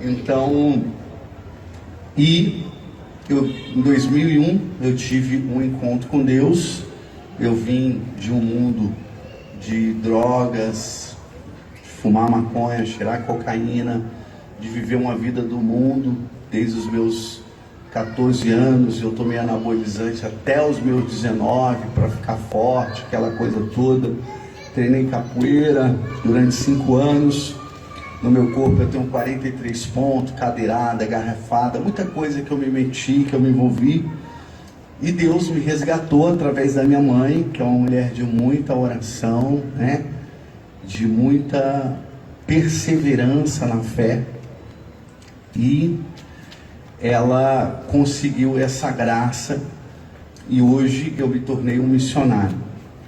Então, em 2001 eu tive um encontro com Deus. Eu vim de um mundo de drogas, de fumar maconha, cheirar cocaína, de viver uma vida do mundo. Desde os meus 14 anos eu tomei anabolizante até os meus 19 para ficar forte, aquela coisa toda. Treinei capoeira durante 5 anos. No meu corpo eu tenho 43 pontos, cadeirada, garrafada, muita coisa que eu me meti, que eu me envolvi. E Deus me resgatou através da minha mãe, que é uma mulher de muita oração, né? De muita perseverança na fé. E ela conseguiu essa graça e hoje eu me tornei um missionário.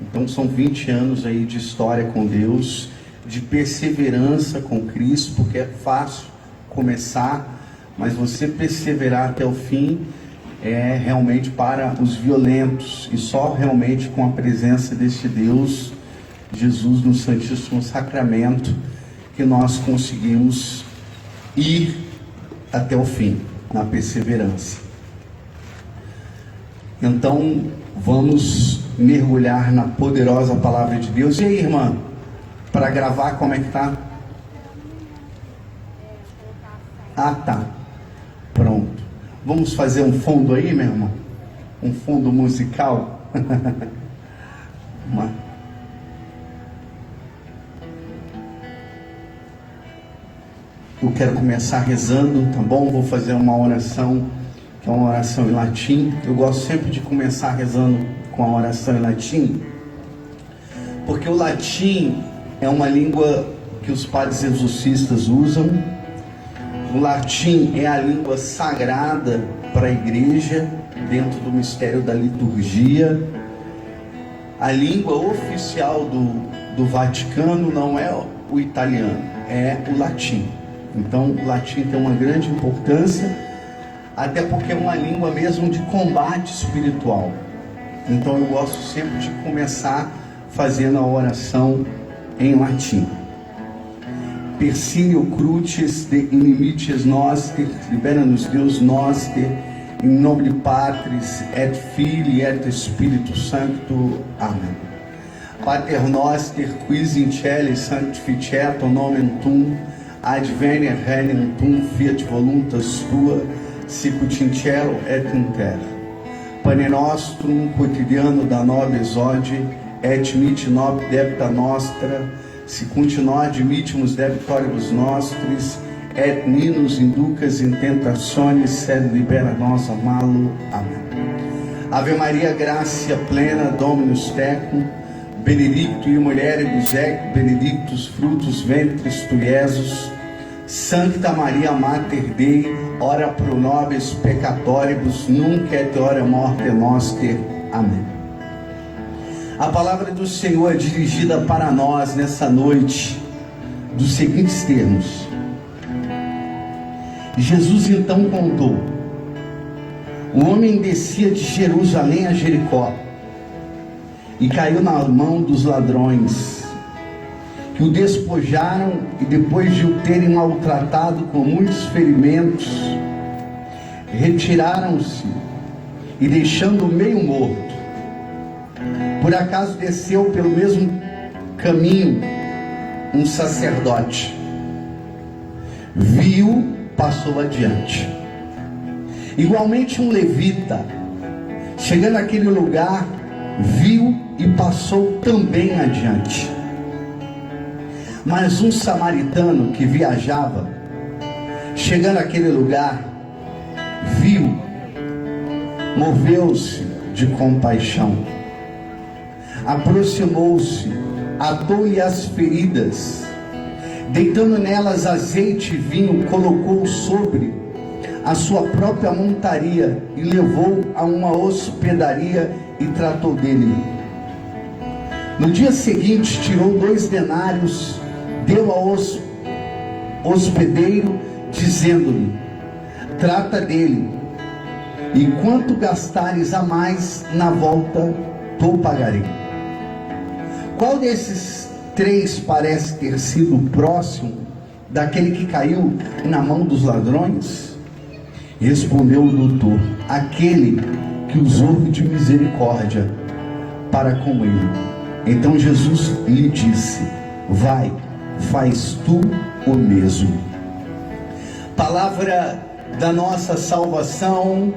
Então são 20 anos aí de história com Deus, de perseverança com Cristo, porque é fácil começar, mas você perseverar até o fim é realmente para os violentos, e só realmente com a presença deste Deus, Jesus no Santíssimo Sacramento, que nós conseguimos ir até o fim, na perseverança. Então, vamos mergulhar na poderosa palavra de Deus. E aí, irmã? Para gravar, como é que tá? Ah, tá. Pronto. Vamos fazer um fundo aí, meu irmão? Um fundo musical? Eu quero começar rezando, tá bom? Vou fazer uma oração, que é uma oração em latim. Eu gosto sempre de começar rezando com a oração em latim, porque o latim é uma língua que os padres exorcistas usam. O latim é a língua sagrada para a igreja, dentro do mistério da liturgia. A língua oficial do Vaticano não é o italiano, é o latim. Então o latim tem uma grande importância, até porque é uma língua mesmo de combate espiritual. Então eu gosto sempre de começar fazendo a oração em latim. Persínio crucis de inimites noster, libera-nos Deus noster, em nome de Patris et Filii et Spiritus Sancto. Amém. Pater noster, quis in celi sanctificetur nomen tuum, adveniat regnum tuum, fiat voluntas tua, sicut in cielo et in terra. Pane nostrum quotidiano da nobis hodie, et mitte nobis debita nostra, sicut nos dimittimus debitoribus nostris, et ni nos inducas in tentationis, sed libera nos a malo. Amém. Ave Maria, gratia plena, Dominus tecum, benedictui mulieribus et benedictus fructus ventris tui, Iesus. Sancta Maria Mater Dei, ora pro nobis peccatoribus, nunc et hora morte noster. Amém. A palavra do Senhor é dirigida para nós nessa noite dos seguintes termos. Jesus então contou: um homem descia de Jerusalém a Jericó e caiu na mão dos ladrões, que o despojaram e, depois de o terem maltratado com muitos ferimentos, retiraram-se e, deixando-o meio morto, por acaso desceu pelo mesmo caminho um sacerdote, viu, passou adiante. Igualmente um levita, chegando àquele lugar, viu e passou também adiante. Mas um samaritano que viajava, chegando àquele lugar, viu, moveu-se de compaixão, aproximou-se, atou-lhe as feridas, deitando nelas azeite e vinho, colocou sobre a sua própria montaria e levou a uma hospedaria e tratou dele. No dia seguinte tirou 2 denários, deu ao hospedeiro, dizendo-lhe: trata dele, e quanto gastares a mais, na volta tu pagarei. Qual desses 3 parece ter sido próximo daquele que caiu na mão dos ladrões? Respondeu o doutor: aquele que usou de misericórdia para com ele. Então Jesus lhe disse: vai, faz tu o mesmo. Palavra da nossa salvação.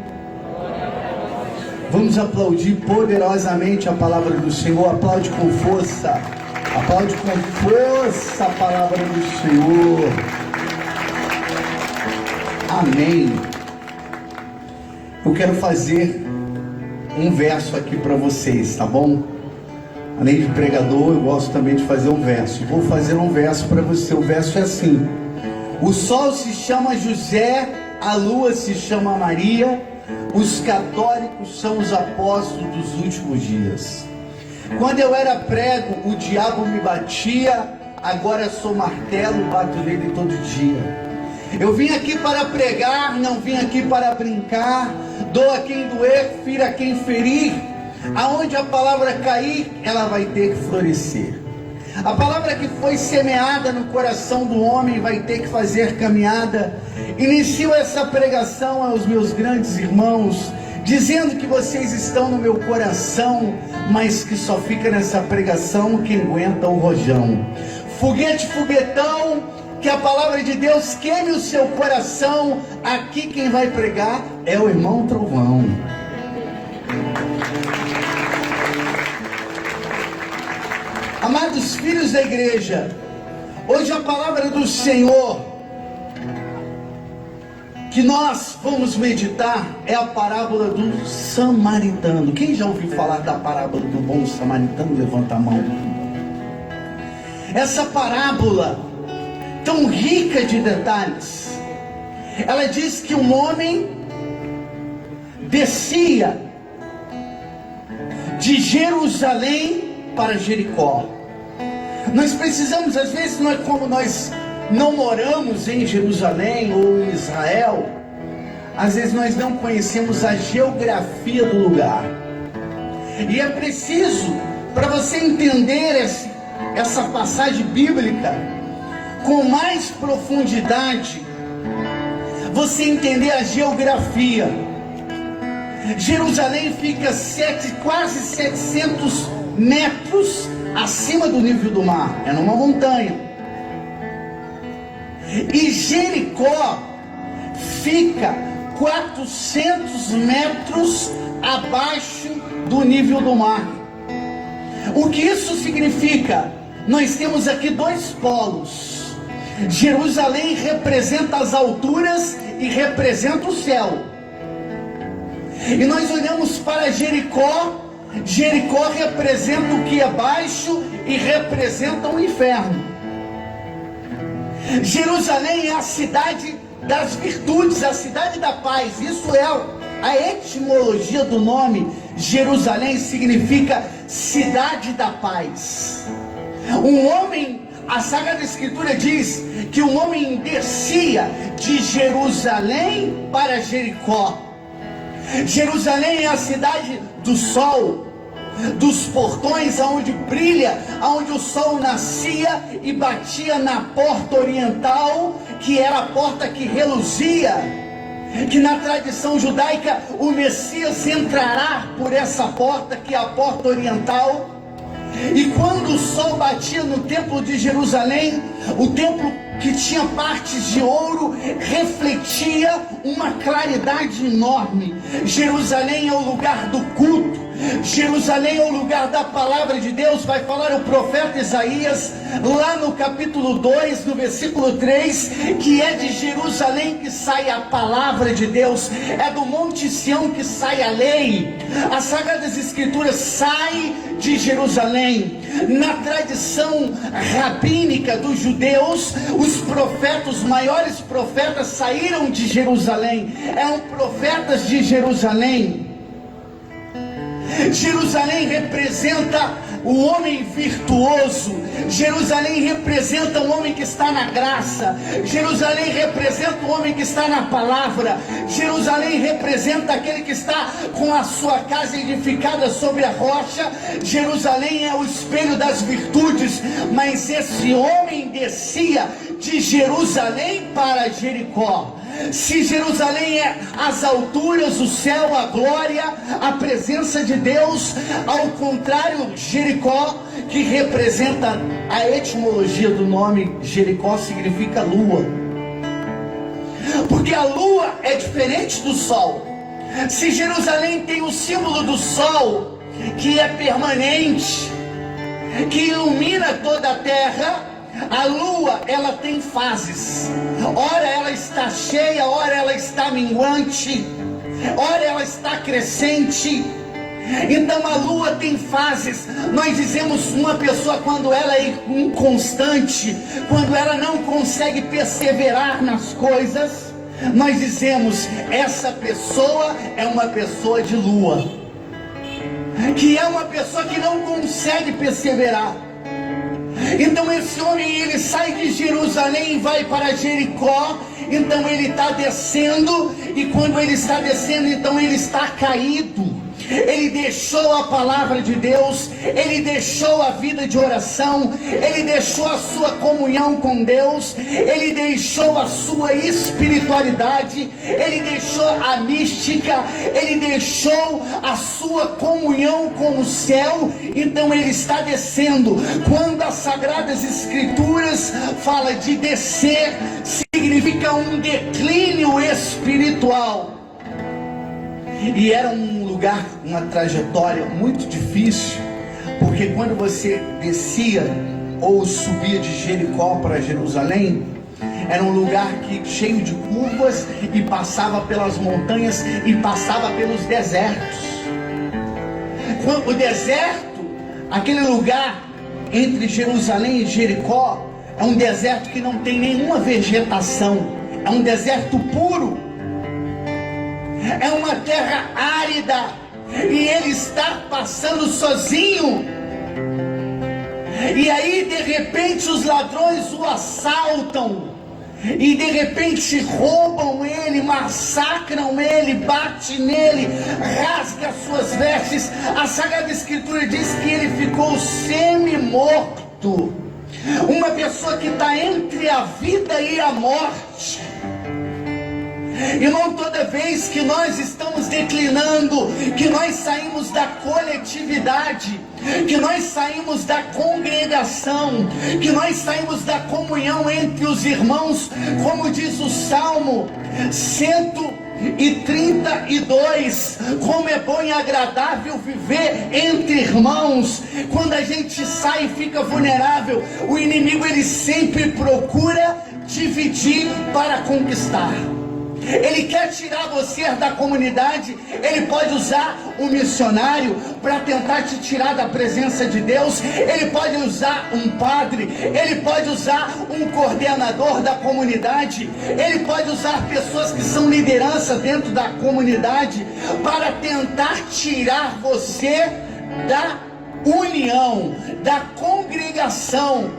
Vamos aplaudir poderosamente a palavra do Senhor. Aplaude com força. Aplaude com força a palavra do Senhor. Amém. Eu quero fazer um verso aqui para vocês, tá bom? Além de pregador, eu gosto também de fazer um verso. Vou fazer um verso para você. O verso é assim: o sol se chama José, a lua se chama Maria, os católicos são os apóstolos dos últimos dias. Quando eu era prego, o diabo me batia, agora sou martelo, bato nele todo dia. Eu vim aqui para pregar, não vim aqui para brincar. Dou a quem doer, fira a quem ferir. Aonde a palavra cair, ela vai ter que florescer. A palavra que foi semeada no coração do homem vai ter que fazer caminhada. Inicio essa pregação aos meus grandes irmãos, dizendo que vocês estão no meu coração, mas que só fica nessa pregação quem aguenta o rojão. Foguete, foguetão, que a palavra de Deus queime o seu coração. Aqui quem vai pregar é o irmão Trovão. Amados filhos da igreja, hoje a palavra do Senhor que nós vamos meditar é a parábola do samaritano. Quem já ouviu falar da parábola do bom samaritano? Levanta a mão. Essa parábola tão rica de detalhes, ela diz que um homem descia de Jerusalém para Jericó. Nós precisamos, às vezes, não é como nós não moramos em Jerusalém ou em Israel, às vezes nós não conhecemos a geografia do lugar, e é preciso, para você entender essa passagem bíblica com mais profundidade, você entender a geografia. Jerusalém fica quase 700 metros acima do nível do mar, é numa montanha. E Jericó fica 400 metros abaixo do nível do mar. O que isso significa? Nós temos aqui dois polos. Jerusalém representa as alturas e representa o céu. E nós olhamos para Jericó. Jericó representa o que é baixo e representa o inferno. Jerusalém é a cidade das virtudes, a cidade da paz. Isso é a etimologia do nome. Jerusalém significa cidade da paz. Um homem, a Sagrada Escritura diz que um homem descia de Jerusalém para Jericó. Jerusalém é a cidade do sol, dos portões aonde brilha, aonde o sol nascia e batia na porta oriental, que era a porta que reluzia, que na tradição judaica o Messias entrará por essa porta, que é a porta oriental. E quando o sol batia no templo de Jerusalém, o templo que tinha partes de ouro refletia uma claridade enorme. Jerusalém é o lugar do culto. Jerusalém é o lugar da palavra de Deus. Vai falar o profeta Isaías lá no capítulo 2, no versículo 3, que é de Jerusalém que sai a palavra de Deus, é do Monte Sião que sai a lei. As Sagradas Escrituras saem de Jerusalém. Na tradição rabínica dos judeus, os profetas, os maiores profetas saíram de Jerusalém, eram profetas de Jerusalém. Jerusalém representa o homem virtuoso. Jerusalém representa o homem que está na graça. Jerusalém representa o homem que está na palavra. Jerusalém representa aquele que está com a sua casa edificada sobre a rocha. Jerusalém é o espelho das virtudes. Mas esse homem descia de Jerusalém para Jericó. Se Jerusalém é as alturas, o céu, a glória, a presença de Deus, ao contrário, Jericó, que representa a etimologia do nome Jericó, significa lua, porque a lua é diferente do sol. Se Jerusalém tem o símbolo do sol, que é permanente, que ilumina toda a terra, a lua, ela tem fases. Ora ela está cheia, ora ela está minguante, ora ela está crescente. Então a lua tem fases. Nós dizemos uma pessoa quando ela é inconstante, quando ela não consegue perseverar nas coisas, nós dizemos, essa pessoa é uma pessoa de lua, que é uma pessoa que não consegue perseverar. Então esse homem, ele sai de Jerusalém e vai para Jericó. Então ele está descendo, e quando ele está descendo, então ele está caído. Ele deixou a palavra de Deus, ele deixou a vida de oração, ele deixou a sua comunhão com Deus, ele deixou a sua espiritualidade, ele deixou a mística, ele deixou a sua comunhão com o céu. Então ele está descendo. Quando as Sagradas Escrituras fala de descer, significa um declínio espiritual. E era um lugar, uma trajetória muito difícil, porque quando você descia ou subia de Jericó para Jerusalém, era um lugar cheio de curvas, e passava pelas montanhas e passava pelos desertos. O deserto, aquele lugar entre Jerusalém e Jericó, é um deserto que não tem nenhuma vegetação, é um deserto puro. É uma terra árida, e ele está passando sozinho. E aí de repente os ladrões o assaltam, e de repente roubam ele, massacram ele, bate nele, rasga suas vestes. A Sagrada Escritura diz que ele ficou semi-morto. Uma pessoa que está entre a vida e a morte. Irmão, toda vez que nós estamos declinando, que nós saímos da coletividade, que nós saímos da congregação, que nós saímos da comunhão entre os irmãos, como diz o Salmo 132, como é bom e agradável viver entre irmãos. Quando a gente sai e fica vulnerável, o inimigo, ele sempre procura dividir para conquistar. Ele quer tirar você da comunidade. Ele pode usar um missionário para tentar te tirar da presença de Deus. Ele pode usar um padre, ele pode usar um coordenador da comunidade, ele pode usar pessoas que são liderança dentro da comunidade para tentar tirar você da união, da congregação,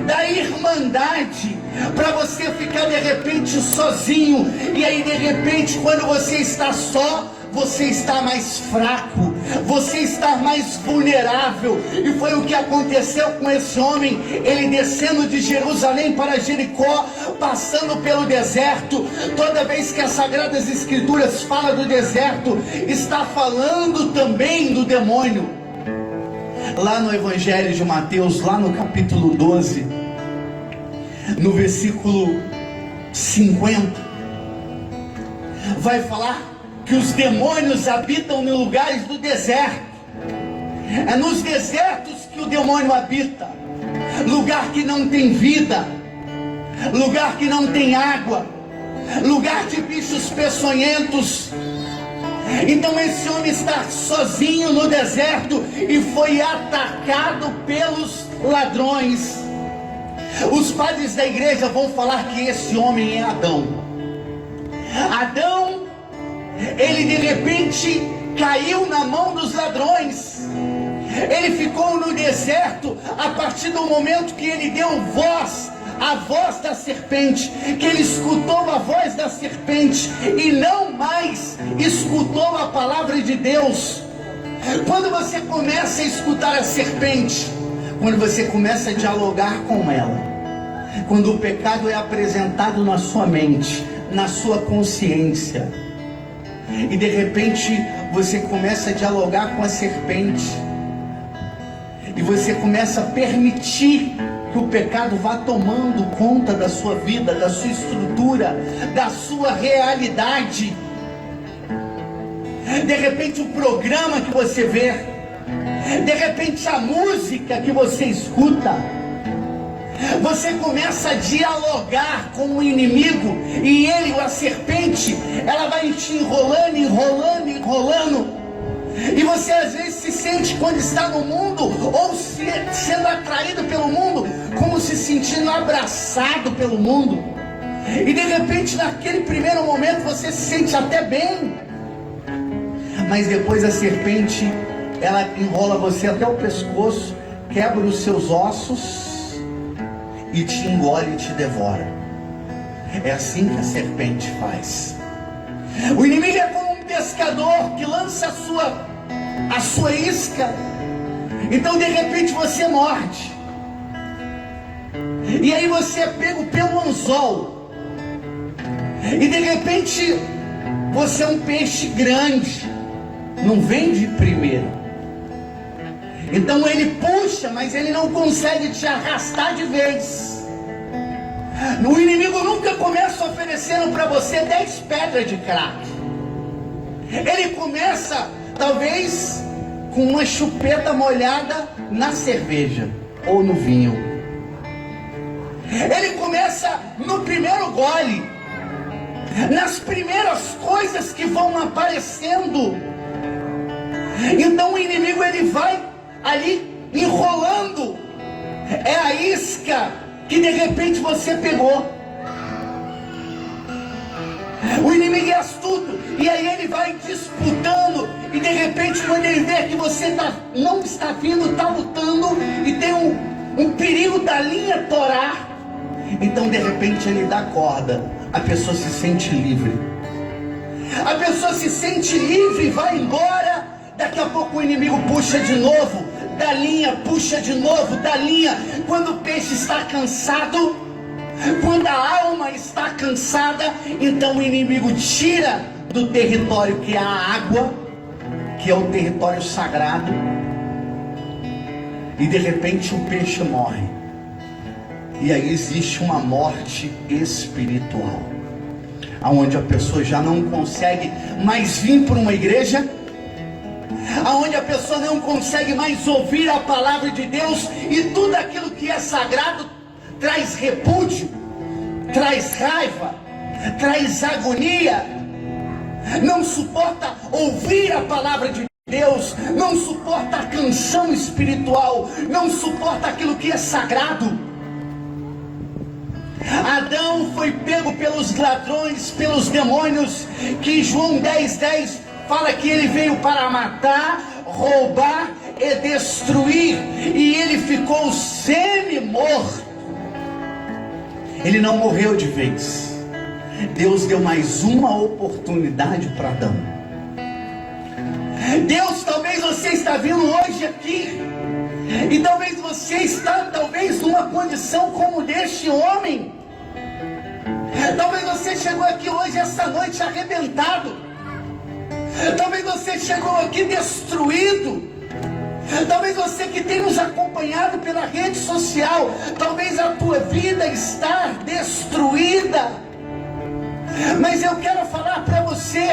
da irmandade, para você ficar de repente sozinho. E aí de repente, quando você está só, você está mais fraco, você está mais vulnerável. E foi o que aconteceu com esse homem. Ele descendo de Jerusalém para Jericó, passando pelo deserto. Toda vez que as Sagradas Escrituras falam do deserto, está falando também do demônio. Lá no Evangelho de Mateus, lá no capítulo 12, no versículo 50, vai falar que os demônios habitam em lugares do deserto. É nos desertos que o demônio habita. Lugar que não tem vida, lugar que não tem água, lugar de bichos peçonhentos. Então esse homem está sozinho no deserto e foi atacado pelos ladrões. Os padres da igreja vão falar que esse homem é Adão. Adão, ele de repente caiu na mão dos ladrões. Ele ficou no deserto a partir do momento que ele deu voz, a voz da serpente, que ele escutou a voz da serpente e não mais escutou a palavra de Deus. Quando você começa a escutar a serpente, quando você começa a dialogar com ela, quando o pecado é apresentado na sua mente, na sua consciência, e de repente você começa a dialogar com a serpente, e você começa a permitir que o pecado vá tomando conta da sua vida, da sua estrutura, da sua realidade. De repente o programa que você vê, de repente a música que você escuta, você começa a dialogar com o inimigo, e ele, a serpente, ela vai te enrolando, enrolando, enrolando, e você às vezes se sente, quando está no mundo, ou sendo atraído pelo mundo, como se sentindo abraçado pelo mundo, e de repente naquele primeiro momento você se sente até bem, mas depois a serpente, ela enrola você até o pescoço, quebra os seus ossos e te engole e te devora. É assim que a serpente faz. O inimigo é como um pescador que lança a sua isca. Então de repente você morde, e aí você é pego pelo anzol, e de repente você é um peixe grande, não vem de primeiro. Então ele puxa, mas ele não consegue te arrastar de vez. O inimigo nunca começa oferecendo para você 10 pedras de crack. Ele começa, talvez, com uma chupeta molhada na cerveja ou no vinho. Ele começa no primeiro gole, nas primeiras coisas que vão aparecendo. Então o inimigo, ele vai ali enrolando, é a isca que de repente você pegou. O inimigo é astuto, e aí ele vai disputando, e de repente quando ele vê que você não está vindo, está lutando, e tem um perigo da linha torar, então de repente ele dá corda, a pessoa se sente livre, a pessoa se sente livre e vai embora. Daqui a pouco o inimigo puxa de novo da linha, puxa de novo da linha. Quando o peixe está cansado, quando a alma está cansada, então o inimigo tira do território que é a água, que é o território sagrado, e de repente o peixe morre. E aí existe uma morte espiritual, aonde a pessoa já não consegue mais vir para uma igreja, aonde a pessoa não consegue mais ouvir a palavra de Deus, e tudo aquilo que é sagrado traz repúdio, traz raiva, traz agonia, não suporta ouvir a palavra de Deus, não suporta a canção espiritual, não suporta aquilo que é sagrado. Adão foi pego pelos ladrões, pelos demônios, que João 10:10 fala que ele veio para matar, roubar e destruir, e ele ficou semi-morto. Ele não morreu de vez. Deus deu mais uma oportunidade para Adão. Deus, talvez você está vindo hoje aqui, e talvez você está numa condição como deste homem. Talvez você chegou aqui hoje, essa noite, arrebentado. Talvez você chegou aqui destruído. Talvez você que tem nos acompanhado pela rede social, talvez a tua vida está destruída. Mas eu quero falar para você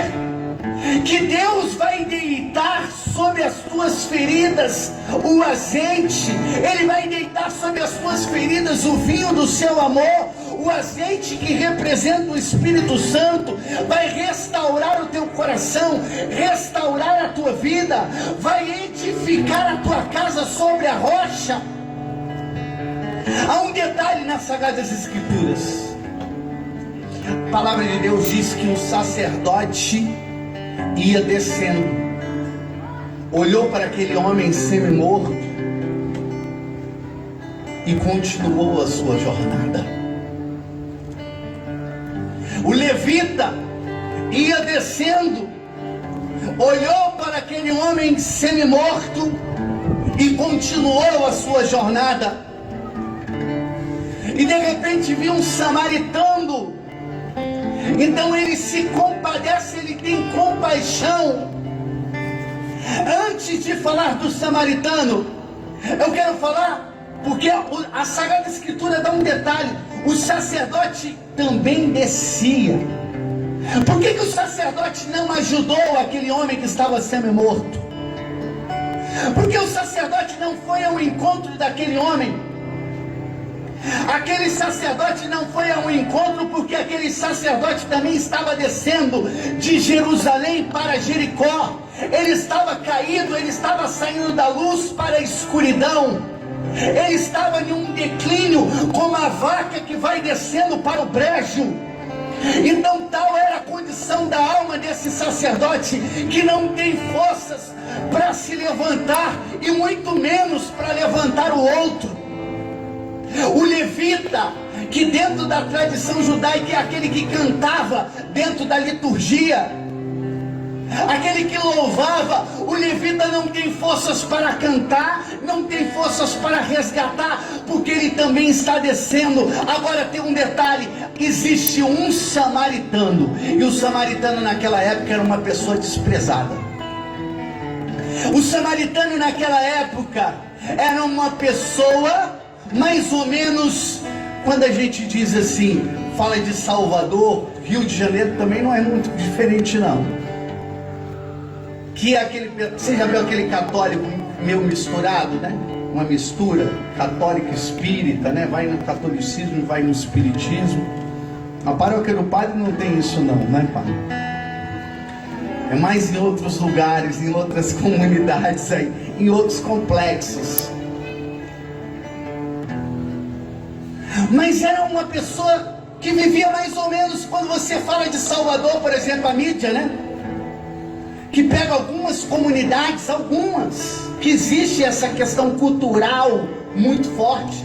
que Deus vai deitar sobre as tuas feridas o azeite. Ele vai deitar sobre as tuas feridas o vinho do seu amor. O azeite que representa o Espírito Santo vai restaurar o teu coração, restaurar a tua vida, vai edificar a tua casa sobre a rocha. Há um detalhe nas Sagradas Escrituras. A palavra de Deus diz que o sacerdote ia descendo. olhou para aquele homem semi-morto e continuou a sua jornada. O levita ia descendo, olhou para aquele homem semi-morto e continuou a sua jornada. E de repente viu um samaritano. Então ele se compadece, ele tem compaixão. Antes de falar do samaritano, eu quero falar, porque a Sagrada Escritura dá um detalhe: o sacerdote também descia. Por que o sacerdote não ajudou aquele homem que estava semi-morto? Porque o sacerdote não foi ao encontro daquele homem. Aquele sacerdote não foi ao encontro porque aquele sacerdote também estava descendo de Jerusalém para Jericó. Ele estava caído, ele estava saindo da luz para a escuridão. Ele estava em um declínio, como a vaca que vai descendo para o brejo. Então tal era a condição da alma desse sacerdote, que não tem forças para se levantar e muito menos para levantar o outro. O levita, que dentro da tradição judaica é aquele que cantava dentro da liturgia, aquele que louvava, o levita não tem forças para cantar, não tem forças para resgatar, porque ele também está descendo. Agora tem um detalhe: existe um samaritano, e o samaritano naquela época era uma pessoa desprezada. O samaritano naquela época era uma pessoa, mais ou menos, quando a gente diz assim, fala de Salvador, Rio de Janeiro também não é muito diferente não. Que é aquele, você já viu aquele católico meio misturado, né? Uma mistura, católico espírita, né? Vai no catolicismo, vai no espiritismo. A paróquia do padre não tem isso não, né, padre? É mais em outros lugares, em outras comunidades aí, em outros complexos. Mas era uma pessoa que vivia mais ou menos, quando você fala de Salvador, por exemplo, a mídia, né? Que pega algumas comunidades, que existe essa questão cultural muito forte.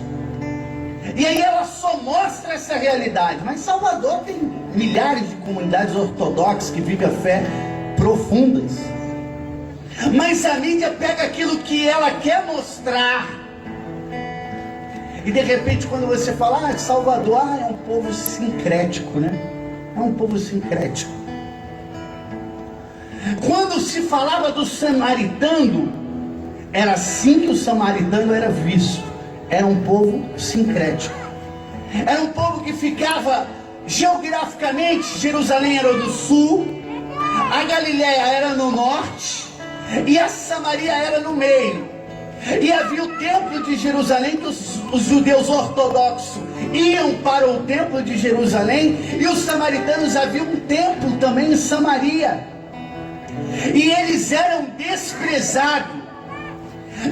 E aí ela só mostra essa realidade. Mas Salvador tem milhares de comunidades ortodoxas que vivem a fé profundas. Mas a mídia pega aquilo que ela quer mostrar. E de repente quando você fala, Salvador, é um povo sincrético, né? É um povo sincrético. Quando se falava do samaritano, era assim que o samaritano era visto. Era um povo sincrético. Era um povo que ficava geograficamente, Jerusalém era do sul, a Galileia era no norte e a Samaria era no meio. E havia o templo de Jerusalém, que os judeus ortodoxos iam para o templo de Jerusalém, e os samaritanos haviam um templo também em Samaria. E eles eram desprezados.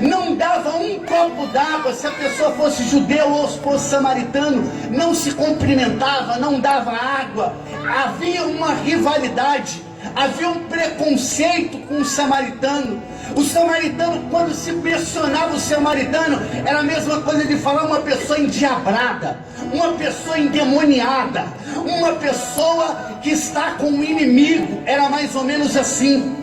Não dava um copo d'água se a pessoa fosse judeu ou fosse samaritano. Não se cumprimentava, não dava água. Havia uma rivalidade, havia um preconceito com o samaritano. O samaritano, quando se mencionava o samaritano, era a mesma coisa de falar uma pessoa endiabrada, uma pessoa endemoniada, uma pessoa que está com um inimigo. Era mais ou menos assim.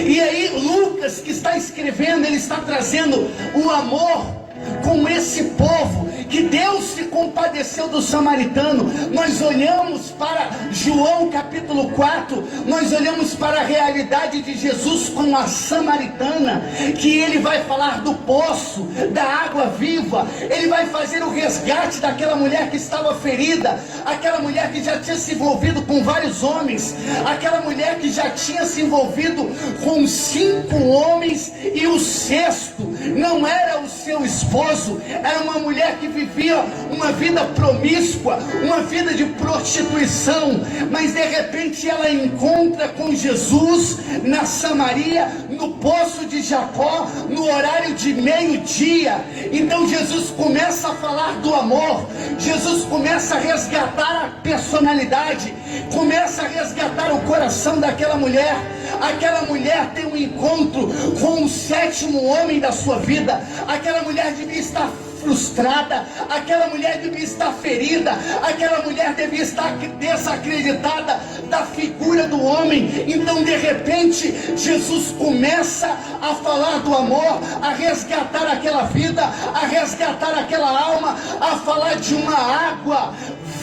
E aí Lucas, que está escrevendo, ele está trazendo o amor com esse povo, que Deus se compadeceu do samaritano. Nós olhamos para João capítulo 4, nós olhamos para a realidade de Jesus com a samaritana, que ele vai falar do poço, da água viva. Ele vai fazer o resgate daquela mulher que estava ferida, aquela mulher que já tinha se envolvido com vários homens, aquela mulher que já tinha se envolvido com 5 homens e o sexto não era o seu esposo, era uma mulher que vivia uma vida promíscua, uma vida de prostituição. Mas de repente ela encontra com Jesus na Samaria, no do poço de Jacó no horário de meio-dia. Então Jesus começa a falar do amor, Jesus começa a resgatar a personalidade, começa a resgatar o coração daquela mulher. Aquela mulher tem um encontro com o sétimo homem da sua vida. Aquela mulher devia estar frustrada, aquela mulher devia estar ferida, aquela mulher devia estar desacreditada da figura do homem. Então de repente Jesus começa a falar do amor, a resgatar aquela vida, a resgatar aquela alma, a falar de uma água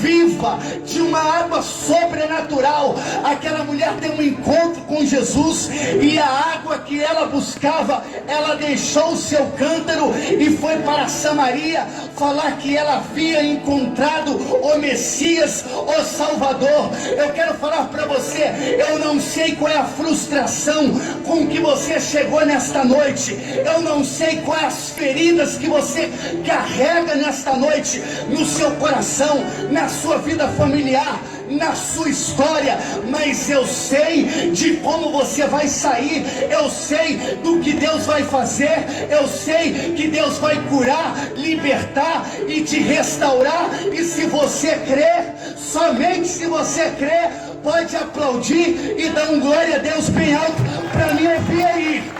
viva, de uma água sobrenatural. Aquela mulher tem um encontro com Jesus, e a água que ela buscava, ela deixou o seu cântaro e foi para Samaria falar que ela havia encontrado o Messias, o Salvador. Eu quero falar para você, eu não sei qual é a frustração com que você chegou nesta noite, eu não sei quais as feridas que você carrega nesta noite, no seu coração, na sua vida familiar, na sua história, mas eu sei de como você vai sair, eu sei do que Deus vai fazer, eu sei que Deus vai curar, libertar e te restaurar. E se você crer, somente se você crer, pode aplaudir e dar um glória a Deus bem alto para mim ouvir aí.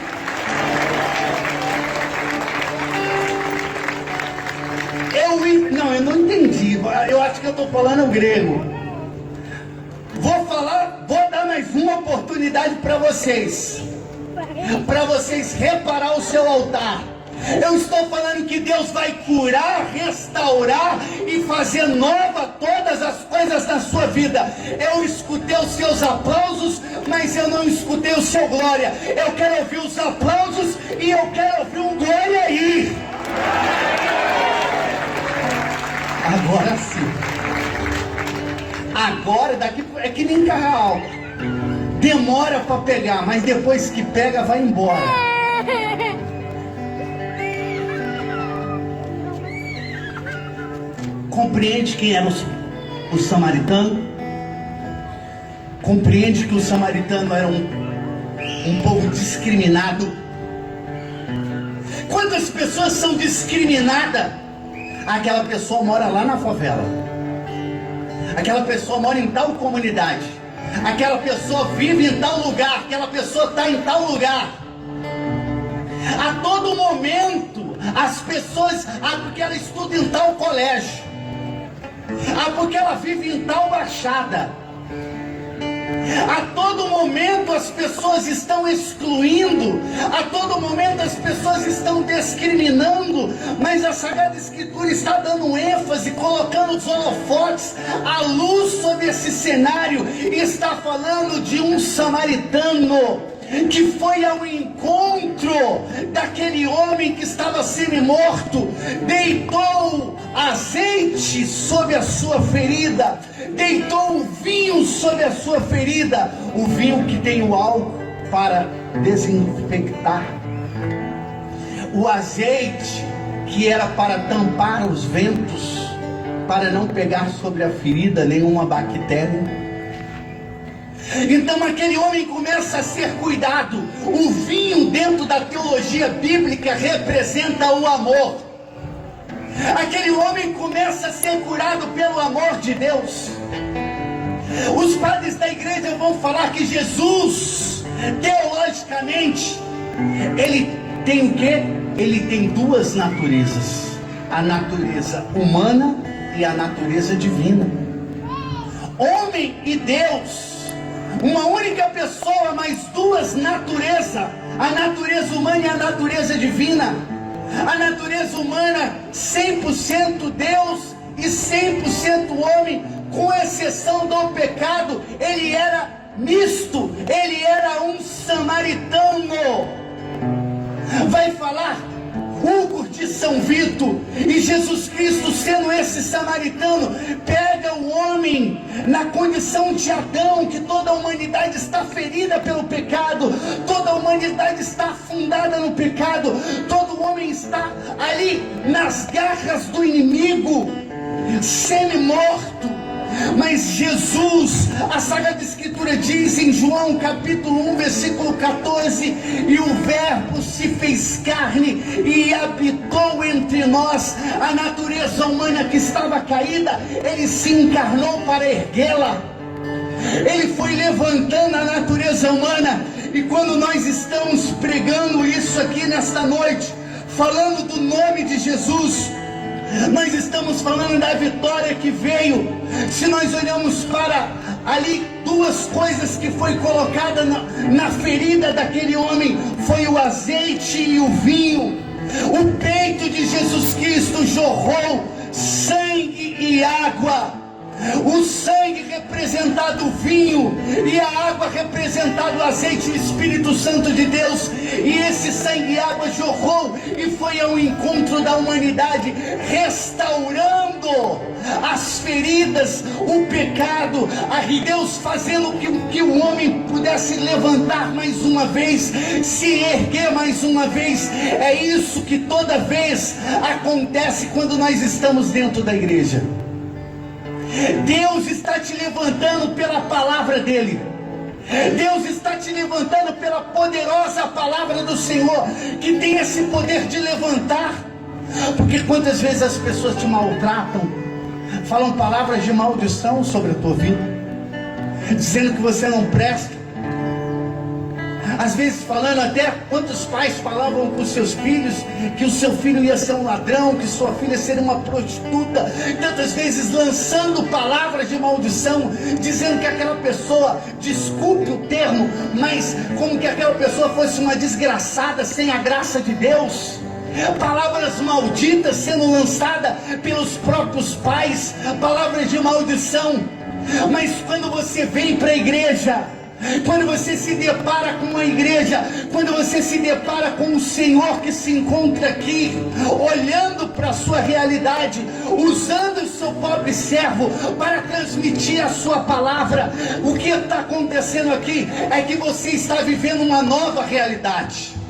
Eu não entendi, eu acho que eu estou falando grego. Vou dar mais uma oportunidade para vocês reparar o seu altar. Eu estou falando que Deus vai curar, restaurar e fazer nova todas as coisas na sua vida. Eu escutei os seus aplausos, mas eu não escutei o seu glória. Eu quero ouvir os aplausos e eu quero ouvir um glória aí. Agora sim. Agora, daqui é que nem carro. Demora para pegar, mas depois que pega, vai embora. Compreende quem era o samaritano? Compreende que o samaritano era um povo discriminado? Quantas pessoas são discriminadas? Aquela pessoa mora lá na favela, aquela pessoa mora em tal comunidade, aquela pessoa vive em tal lugar, aquela pessoa está em tal lugar. A todo momento as pessoas, porque ela estuda em tal colégio, porque ela vive em tal baixada. A todo momento as pessoas estão excluindo, a todo momento as pessoas estão discriminando, mas a Sagrada Escritura está dando ênfase, colocando os holofotes, a luz sobre esse cenário, e está falando de um samaritano que foi ao encontro daquele homem que estava semi-morto, deitou azeite sobre a sua ferida, deitou o vinho sobre a sua ferida, o vinho que tem o álcool para desinfectar, o azeite que era para tampar os ventos, para não pegar sobre a ferida nenhuma bactéria. Então aquele homem começa a ser cuidado. O vinho, dentro da teologia bíblica, representa o amor. Aquele homem começa a ser curado pelo amor de Deus. Os padres da igreja vão falar que Jesus, teologicamente, ele tem o quê? Ele tem duas naturezas: a natureza humana e a natureza divina. Homem e Deus, uma única pessoa, mas duas naturezas: a natureza humana e a natureza divina. A natureza humana 100% Deus e 100% homem, com exceção do pecado. Ele era misto, ele era um samaritano. Vai falar Hugo de São Vito, e Jesus Cristo, sendo esse samaritano, pega o homem na condição de Adão, que toda a humanidade está ferida pelo pecado, toda a humanidade está afundada no pecado, todo homem está ali nas garras do inimigo, semi-morto, Mas Jesus, a Sagrada Escritura diz em João capítulo 1, versículo 14: e o verbo se fez carne e habitou entre nós. A natureza humana que estava caída, ele se encarnou para erguê-la. Ele foi levantando a natureza humana. E quando nós estamos pregando isso aqui nesta noite, falando do nome de Jesus, nós estamos falando da vitória que veio. Se nós olhamos para ali, duas coisas que foi colocada na ferida daquele homem, foi o azeite e o vinho. O peito de Jesus Cristo jorrou sangue e água. O sangue representado o vinho, e a água representado o azeite, o Espírito Santo de Deus. E esse sangue e água jorrou e foi ao encontro da humanidade, restaurando as feridas, o pecado, e Deus fazendo que o homem pudesse levantar mais uma vez, se erguer mais uma vez. É isso que toda vez acontece quando nós estamos dentro da igreja. Deus está te levantando pela palavra dele. Deus está te levantando pela poderosa palavra do Senhor, que tem esse poder de levantar. Porque quantas vezes as pessoas te maltratam, falam palavras de maldição sobre a tua vida, dizendo que você não presta. Às vezes falando até, quantos pais falavam com seus filhos que o seu filho ia ser um ladrão, que sua filha seria uma prostituta. Tantas vezes lançando palavras de maldição, dizendo que aquela pessoa, desculpe o termo, mas como que aquela pessoa fosse uma desgraçada sem a graça de Deus. Palavras malditas sendo lançadas pelos próprios pais, palavras de maldição. Mas quando você vem para a igreja, quando você se depara com uma igreja, quando você se depara com o Senhor que se encontra aqui, olhando para a sua realidade, usando o seu pobre servo para transmitir a sua palavra, o que está acontecendo aqui é que você está vivendo uma nova realidade.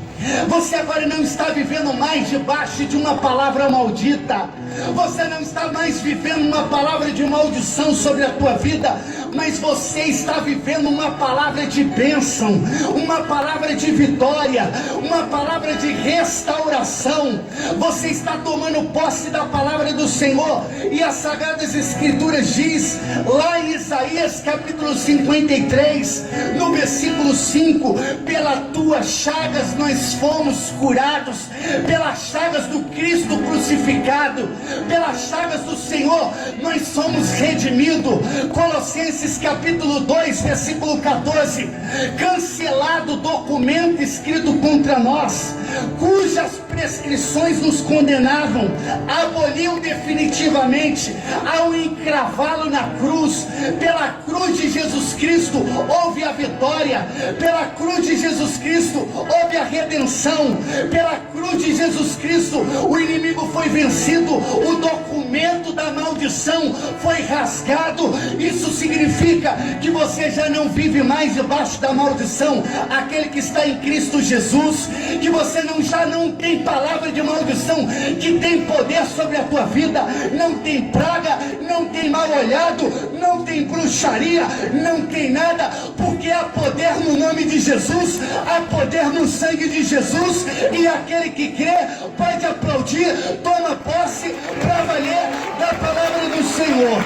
Você agora não está vivendo mais debaixo de uma palavra maldita. Você não está mais vivendo uma palavra de maldição sobre a tua vida, mas você está vivendo uma palavra de bênção, uma palavra de vitória, uma palavra de restauração. Você está tomando posse da palavra do Senhor. E as Sagradas Escrituras diz lá em Isaías capítulo 53, no versículo 5: pelas tuas chagas nós fomos curados, pelas chagas do Cristo crucificado, pelas chagas do Senhor nós somos redimidos. Colossenses capítulo 2, versículo 14: cancelado o documento escrito contra nós, cujas prescrições nos condenavam, aboliu definitivamente ao encravá-lo na cruz. Pela cruz de Jesus Cristo houve a vitória, pela cruz de Jesus Cristo houve a redenção, pela cruz de Jesus Cristo o inimigo foi vencido, o documento da maldição foi rasgado. Isso significa que você já não vive mais debaixo da maldição. Aquele que está em Cristo Jesus, que você já não tem palavra de maldição que tem poder sobre a tua vida. Não tem praga, não tem mal olhado, não tem bruxaria, não tem nada, porque há poder no nome de Jesus, há poder no sangue de Jesus. E aquele que crê pode aplaudir, toma posse para valer da palavra do Senhor.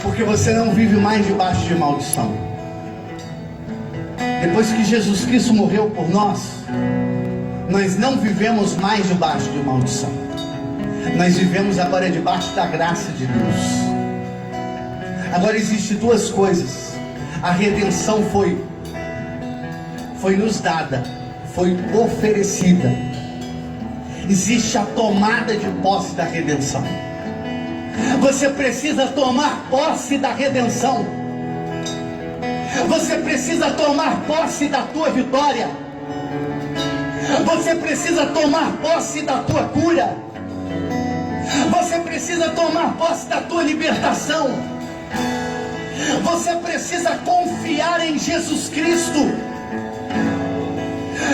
Porque você não vive mais debaixo de maldição. Depois que Jesus Cristo morreu por nós, nós não vivemos mais debaixo de maldição. Nós vivemos agora debaixo da graça de Deus. Agora existem duas coisas. A redenção foi nos dada, foi oferecida. Existe a tomada de posse da redenção. Você precisa tomar posse da redenção. Você precisa tomar posse da tua vitória. Você precisa tomar posse da tua cura. Você precisa tomar posse da tua libertação. Você precisa confiar em Jesus Cristo,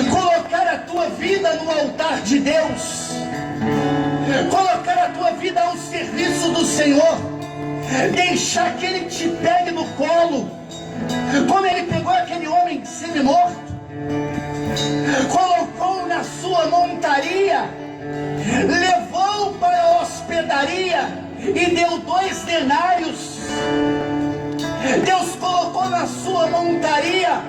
colocar a tua vida no altar de Deus, colocar a tua vida ao serviço do Senhor, deixar que Ele te pegue no colo, como Ele pegou aquele homem semi-morto, colocou na sua montaria, levou para a hospedaria e deu 2 denários. Deus colocou na sua montaria,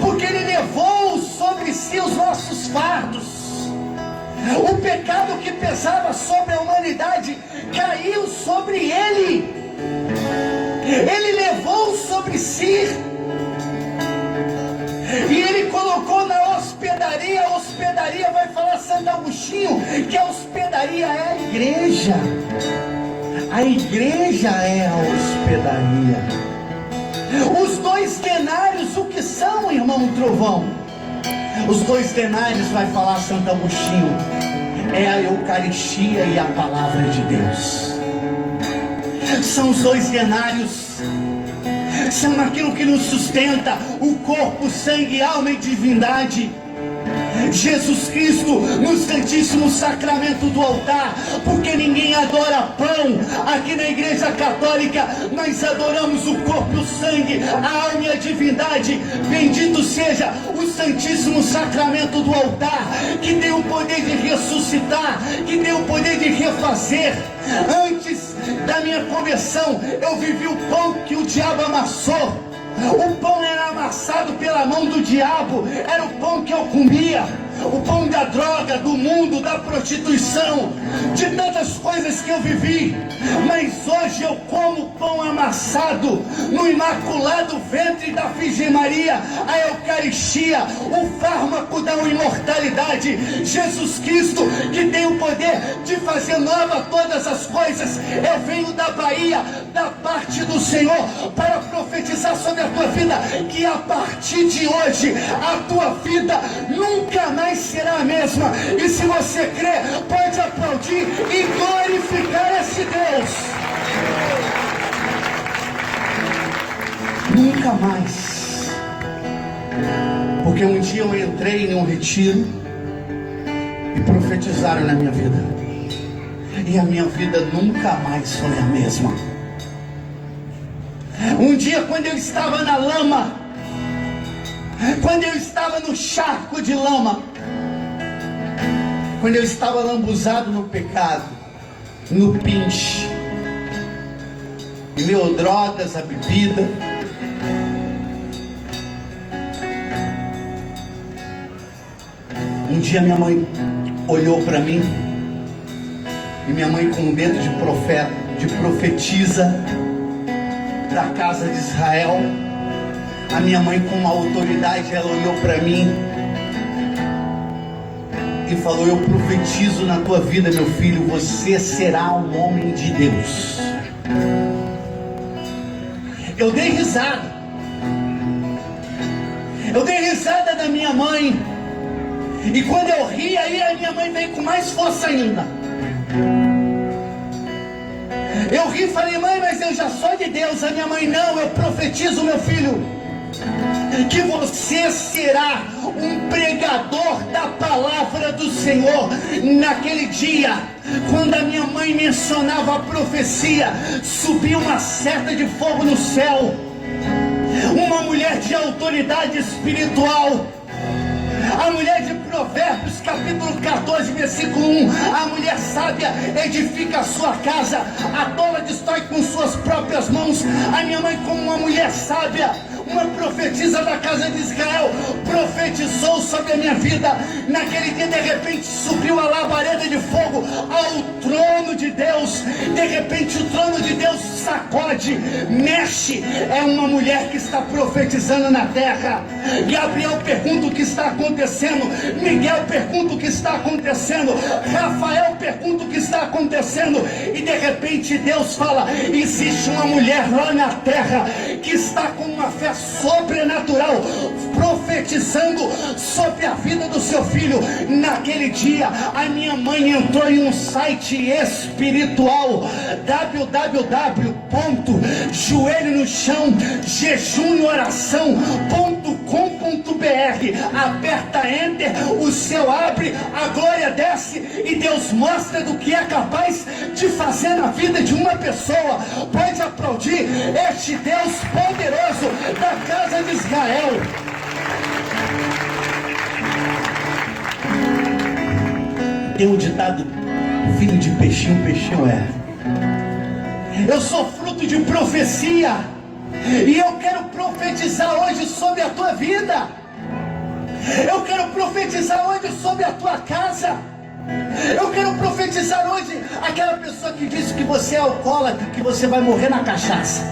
porque Ele levou sobre si os nossos fardos. O pecado que pesava sobre a humanidade caiu sobre Ele. Ele levou sobre si. E Ele colocou na hospedaria. A hospedaria, vai falar Santo Agostinho, que a hospedaria é a igreja. A igreja é a hospedaria. Os 2 denários, o que são, irmão Trovão? Os 2 denários, vai falar Santo Agostinho, é a Eucaristia e a Palavra de Deus. São os 2 denários, são aquilo que nos sustenta, o corpo, sangue, alma e divindade. Jesus Cristo no Santíssimo Sacramento do altar, porque ninguém adora pão. Aqui na Igreja Católica nós adoramos o corpo, o sangue, a alma e a divindade. Bendito seja o Santíssimo Sacramento do altar, que tem o poder de ressuscitar, que tem o poder de refazer. Antes da minha conversão, eu vivi o pão que o diabo amassou. O pão era amassado pela mão do diabo, era o pão que eu comia, o pão da droga, do mundo, da prostituição, de tantas coisas que eu vivi. Mas hoje eu como pão amassado no imaculado ventre da Virgem Maria, a Eucaristia, o fármaco da imortalidade, Jesus Cristo, que tem o poder de fazer nova todas as coisas. Eu venho da Bahia, da parte do Senhor, para profetizar sobre a tua vida, que a partir de hoje a tua vida nunca mais será a mesma. E se você crê, pode aplaudir e glorificar esse Deus. Nunca mais. Porque um dia eu entrei em um retiro e profetizaram na minha vida, e a minha vida nunca mais foi a mesma. Um dia, quando eu estava na lama, quando eu estava no charco de lama, quando eu estava lambuzado no pecado, no pinche, e meu drogas, a bebida, um dia minha mãe olhou para mim, e minha mãe, com um dedo de profeta, de profetisa da casa de Israel, a minha mãe, com uma autoridade, ela olhou para mim e falou: eu profetizo na tua vida, meu filho, você será um homem de Deus. Eu dei risada. Eu dei risada da minha mãe. E quando eu ri, aí a minha mãe veio com mais força ainda. Eu ri e falei: mãe, mas eu já sou de Deus. A minha mãe: não, eu profetizo, meu filho, que você será um pregador da palavra do Senhor. Naquele dia, quando a minha mãe mencionava a profecia, subiu uma seta de fogo no céu. Uma mulher de autoridade espiritual, a mulher de Provérbios, capítulo 14, versículo 1. A mulher sábia edifica a sua casa, a tola destrói com suas próprias mãos. A minha mãe, como uma mulher sábia, uma profetisa da casa de Israel, profetizou sobre a minha vida. Naquele dia, de repente, subiu a labareda de fogo ao trono de Deus. De repente, o trono de Deus sacode, mexe. É uma mulher que está profetizando na terra. Gabriel pergunta o que está acontecendo. Miguel pergunta o que está acontecendo. Rafael pergunta o que está acontecendo. E de repente Deus fala: existe uma mulher lá na terra que está com uma fé sobrenatural, profetizando sobre a vida do seu filho. Naquele dia, a minha mãe entrou em um site espiritual, www.joelho no chão, jejum e oração.com.br, aperta Enter, o céu abre, a glória desce e Deus mostra do que é capaz de fazer na vida de uma pessoa. Pode aplaudir este Deus poderoso da casa de Israel. Tem um ditado: filho de peixinho, peixinho é. Eu sou fruto de profecia e eu quero profetizar hoje sobre a tua vida. Eu quero profetizar hoje sobre a tua casa. Eu quero profetizar hoje aquela pessoa que disse que você é alcoólatra, que você vai morrer na cachaça.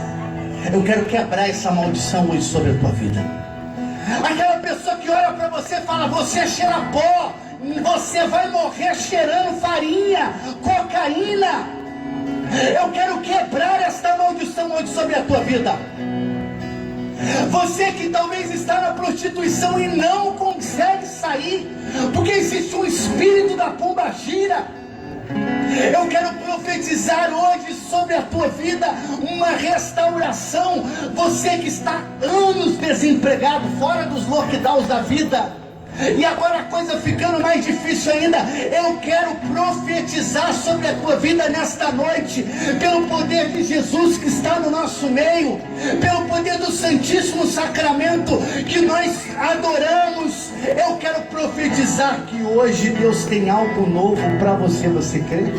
Eu quero quebrar essa maldição hoje sobre a tua vida. Aquela pessoa que olha para você e fala: você cheira pó, você vai morrer cheirando farinha, cocaína. Eu quero quebrar esta maldição hoje sobre a tua vida. Você que talvez está na prostituição e não consegue sair, porque existe um espírito da pombagira. Eu quero profetizar hoje sobre a tua vida uma restauração. Você que está anos desempregado, fora dos lockdowns da vida, e agora a coisa ficando mais difícil ainda, eu quero profetizar sobre a tua vida nesta noite, pelo poder de Jesus que está no nosso meio, pelo poder do Santíssimo Sacramento que nós adoramos. Eu quero profetizar que hoje Deus tem algo novo para você. Você crê?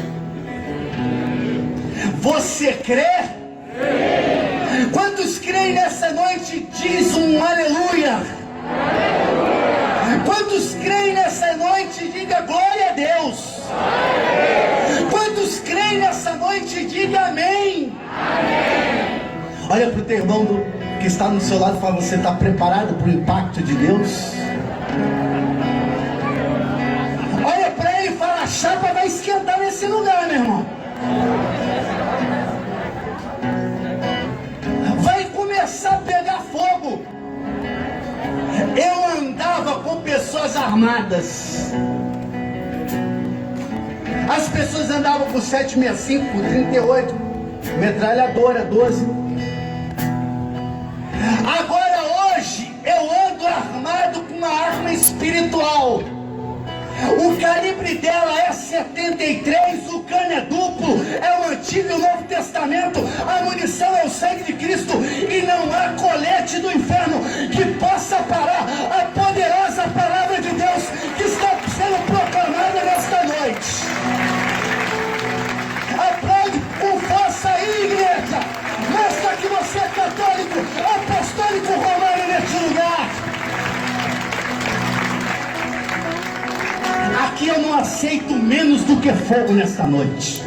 Você crê? Quantos creem nessa noite? Diz um aleluia. Quantos creem nessa noite? Diga glória a Deus. Quantos creem nessa noite? Diga amém. Olha para o teu irmão que está no seu lado e fala: você está preparado para o impacto de Deus? Olha para ele e fala: a chapa vai esquentar nesse lugar, meu irmão. Vai começar a pegar fogo. Eu andava com pessoas armadas. As pessoas andavam com 765, 38, metralhadora 12. Agora hoje eu ando armado com uma arma espiritual. O calibre dela é 73, o cano é duplo, é o Antigo e o Novo Testamento, a munição é o sangue de Cristo, e não há colete do inferno que possa parar a poderosa palavra de Deus que está sendo proclamada nesta noite. Aplaude com força aí, igreja. Mostra que você é católico, apostólico, romano neste lugar. Aqui eu não aceito menos do que fogo nesta noite.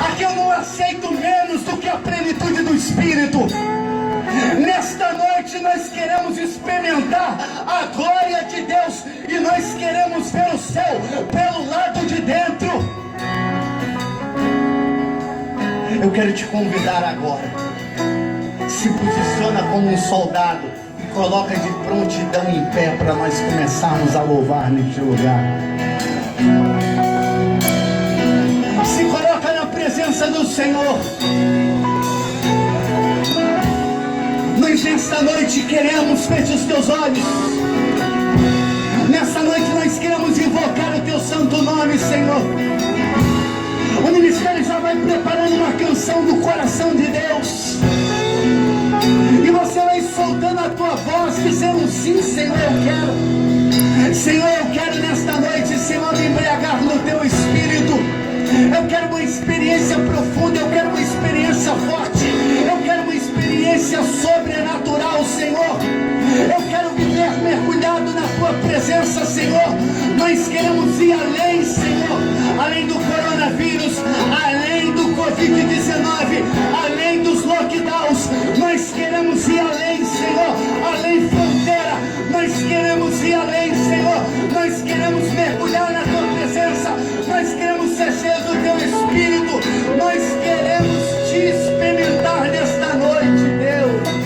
Aqui eu não aceito menos do que a plenitude do Espírito. Nesta noite nós queremos experimentar a glória de Deus e nós queremos ver o céu pelo lado de dentro. Eu quero te convidar agora. Se posiciona como um soldado e coloca de prontidão em pé para nós começarmos a louvar neste lugar. Se coloca na presença do Senhor. Nós nesta noite queremos, feche os teus olhos. Nessa noite nós queremos invocar o teu santo nome, Senhor. O ministério já vai preparando uma canção do coração de Deus. E você vai soltando a tua voz, dizendo: sim, Senhor, eu quero. Senhor, eu quero nesta noite, Senhor, me embriagar no teu Espírito. Eu quero uma experiência profunda, eu quero uma experiência forte, eu quero uma experiência sobrenatural, Senhor. Eu quero viver mergulhado na tua presença, Senhor. Nós queremos ir além, Senhor, além do coronavírus, além do Covid-19, além dos lockdowns. Nós queremos ir além, Senhor, além fronteira. Nós queremos ir além, Senhor. Nós queremos mergulhar na tua presença. Nós queremos ser cheios do teu Espírito. Nós queremos te experimentar nesta noite, Deus.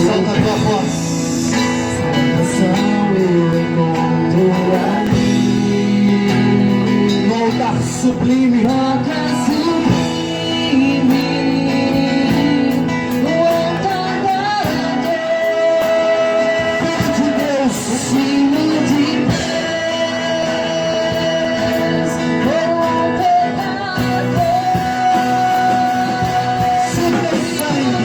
Solta a tua voz. Salvação eu encontro ali. No altar sublime. No altar sublime. No altar da dor. De Deus. O Filho de Deus. Oh, pecador. Seu teu sangue.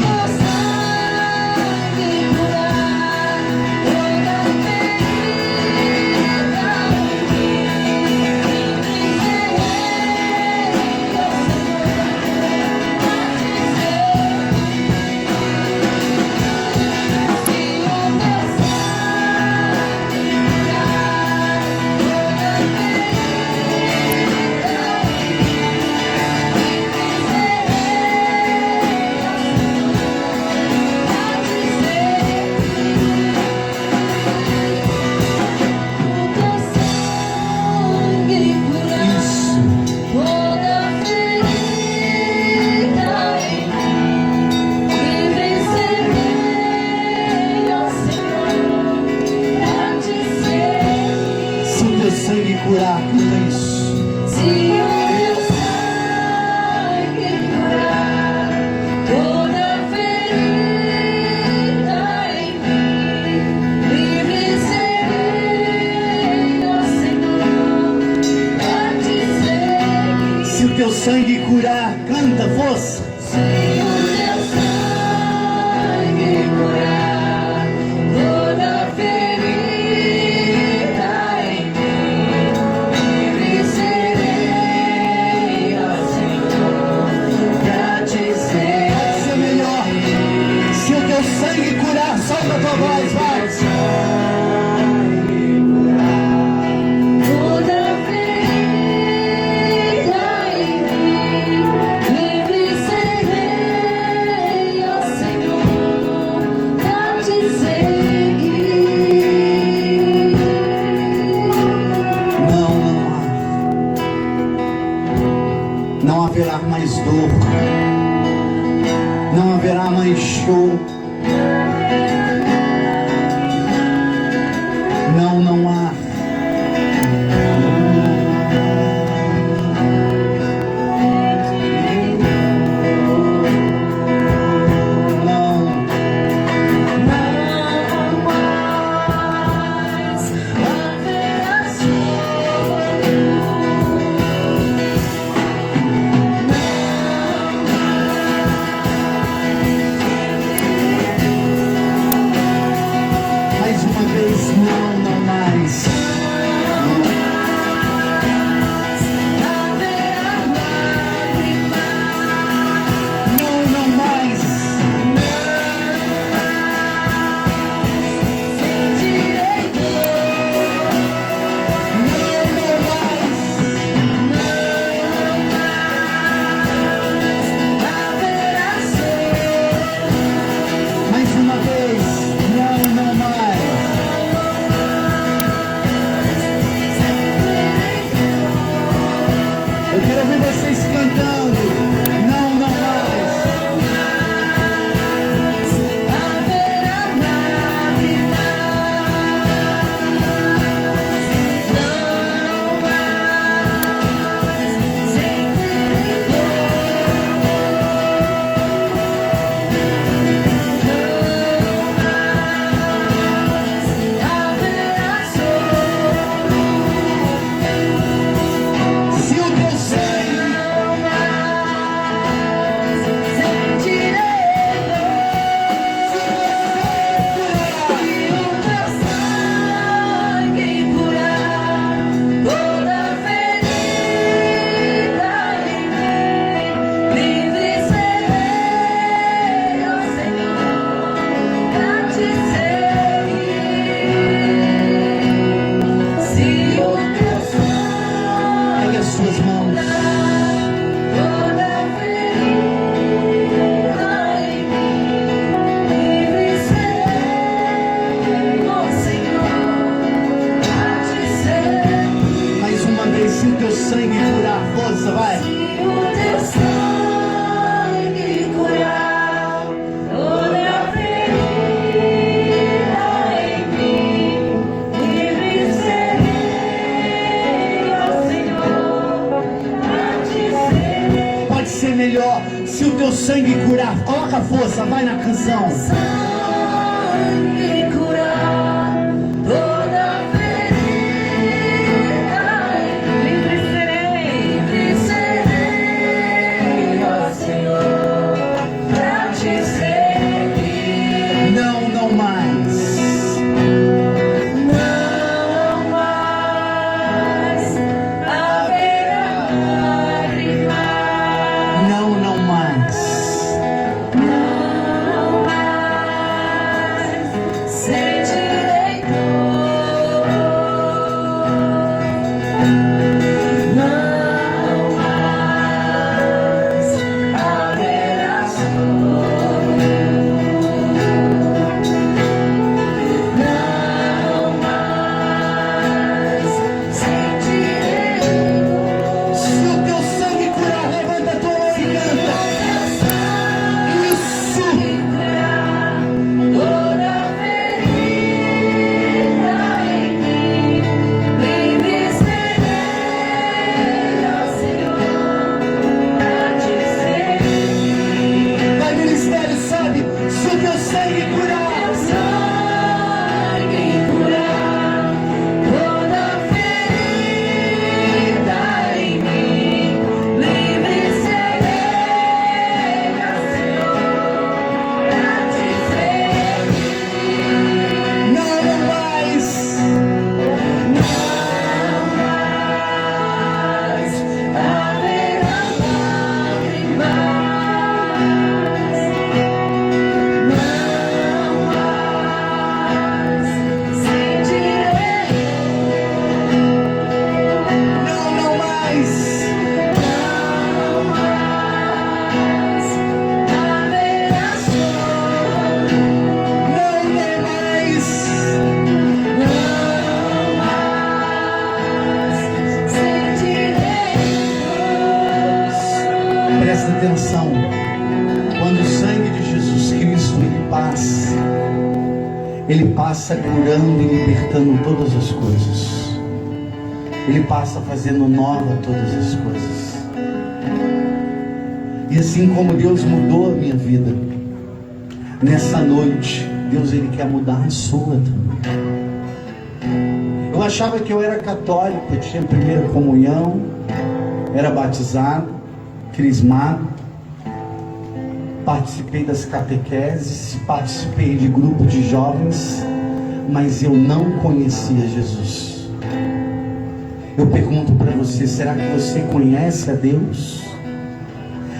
Sangue curar, canta isso. Se o teu sangue curar toda ferida em mim, livre serei, ó Senhor, pra te seguir. Se o teu sangue curar, canta, força. Se o teu sangue curar toda ferida em mim, livre serei, ó Senhor, pra te Pode ser melhor. seguir. Se o teu sangue curar, solta a tua voz, vai. Toda ferida em mim, livre serei, ó Senhor, pra te seguir. Não haverá mais dor. Não haverá mais choro. Não há. Não. Não mais haverá choro. Mais uma vez, não mais. muita força, vai na canção. Sangue curar toda ferida, livre serei, ó Senhor, pra te seguir. Não mais. Não mais haverá lágrimas. Não mais. Não mais sentirei dor. Não mais haverá choro. Não mais sentirei dor. Se o teu sangue curar, levanta a tua mão e canta. Isso. Toda ferida em mim, livre serei, ó Senhor, pra te seguir. Vai, ministério, sabe? Se o teu sangue curar. Teu sangue curar toda ferida em mim, livre serei, ó Senhor, pra te seguir. Não mais. Não mais haverá lágrimas. Não mais sentirei Não mais. não mais haverá choro. Não mais. Não mais sentirei dor. Presta atenção. Quando o sangue de Jesus Cristo ele passa curando e libertando todas as coisas. Ele passa fazendo nova todas as coisas. E assim como Deus mudou a minha vida, nessa noite, Deus ele quer mudar a sua também. Eu achava que eu era católico, eu tinha primeira comunhão, era batizado, crismado, participei das catequeses, participei de grupo de jovens, mas eu não conhecia Jesus. Eu pergunto para você, será que você conhece a Deus?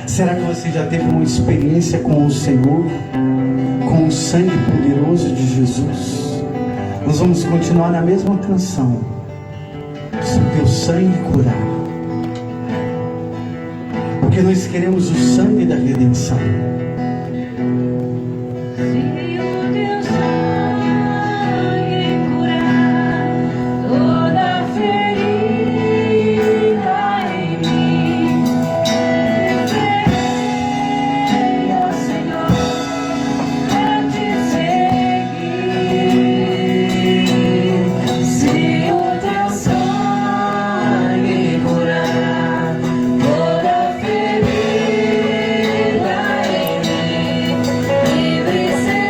Será que você já teve uma experiência com o Senhor, com o sangue poderoso de Jesus? Nós vamos continuar na mesma canção. Se o teu sangue curar, porque nós queremos o sangue da redenção. Se o teu sangue curar toda ferida em mim, serei, ó Senhor, pra te seguir. Se o teu sangue curar toda ferida em mim, livre serei.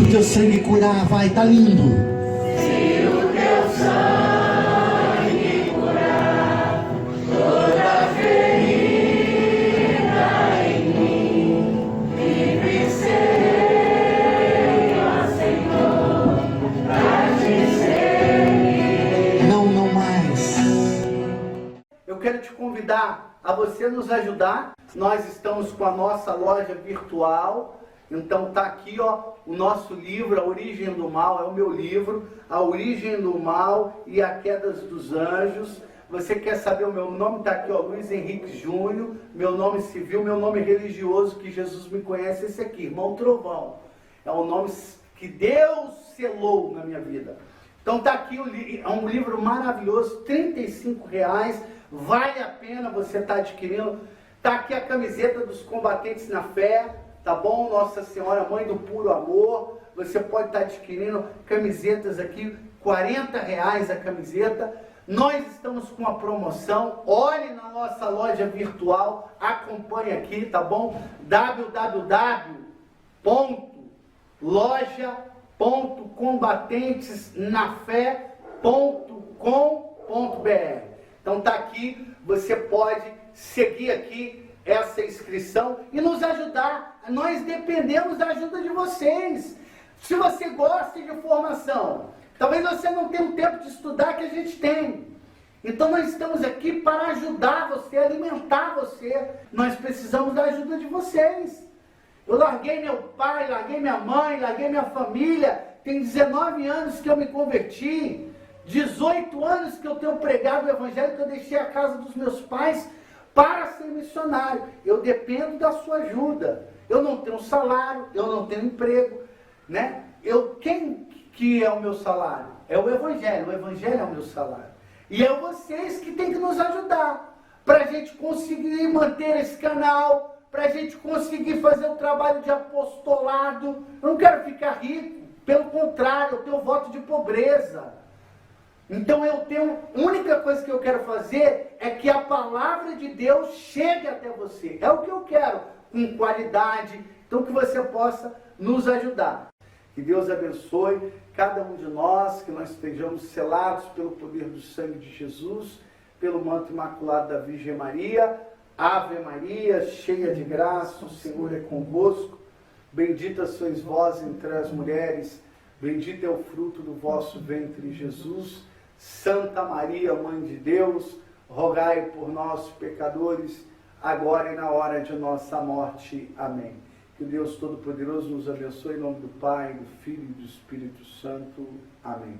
o teu sangue curar, vai, tá lindo. Se o teu sangue curar toda ferida em mim, livre seja, Senhor, pra te servir. Não mais. Eu quero te convidar a você nos ajudar. Nós estamos com a nossa loja virtual. Então tá aqui, ó, o nosso livro, A Origem do Mal, é o meu livro, A Origem do Mal e a Queda dos Anjos. Você quer saber o meu nome? Tá aqui, ó, Luiz Henrique Júnior, meu nome civil, meu nome religioso, que Jesus me conhece, esse aqui, Irmão Trovão. É o nome que Deus selou na minha vida. Então tá aqui, é um livro maravilhoso, R$35, vale a pena você estar adquirindo. Tá aqui a camiseta dos combatentes na fé, tá bom? Nossa Senhora, Mãe do Puro Amor. Você pode estar adquirindo camisetas aqui, R$40 a camiseta. Nós estamos com uma promoção, olhe na nossa loja virtual, acompanhe aqui, tá bom? www.loja.combatentesnafé.com.br. Então tá aqui, você pode seguir aqui essa inscrição e nos ajudar. Nós dependemos da ajuda de vocês. Se você gosta de formação, talvez você não tenha o tempo de estudar que a gente tem. Então nós estamos aqui para ajudar você, alimentar você. Nós precisamos da ajuda de vocês. Eu larguei meu pai, larguei minha mãe, larguei minha família. Tem 19 anos que eu me converti. 18 anos que eu tenho pregado o evangelho, que eu deixei a casa dos meus pais para ser missionário. Eu dependo da sua ajuda. Eu não tenho salário, eu não tenho emprego, né? Quem que é o meu salário? É o evangelho é o meu salário. E é vocês que têm que nos ajudar, para a gente conseguir manter esse canal, para a gente conseguir fazer o trabalho de apostolado. Eu não quero ficar rico, pelo contrário, eu tenho voto de pobreza. Então a única coisa que eu quero fazer é que a palavra de Deus chegue até você. É o que eu quero, com qualidade, então que você possa nos ajudar. Que Deus abençoe cada um de nós, que nós estejamos selados pelo poder do sangue de Jesus, pelo manto imaculado da Virgem Maria. Ave Maria, cheia de graça, o Senhor é convosco. Bendita sois vós entre as mulheres, bendito é o fruto do vosso ventre, Jesus. Santa Maria, Mãe de Deus, rogai por nós, pecadores, agora e na hora de nossa morte. Amém. Que Deus Todo-Poderoso nos abençoe, em nome do Pai, do Filho e do Espírito Santo. Amém.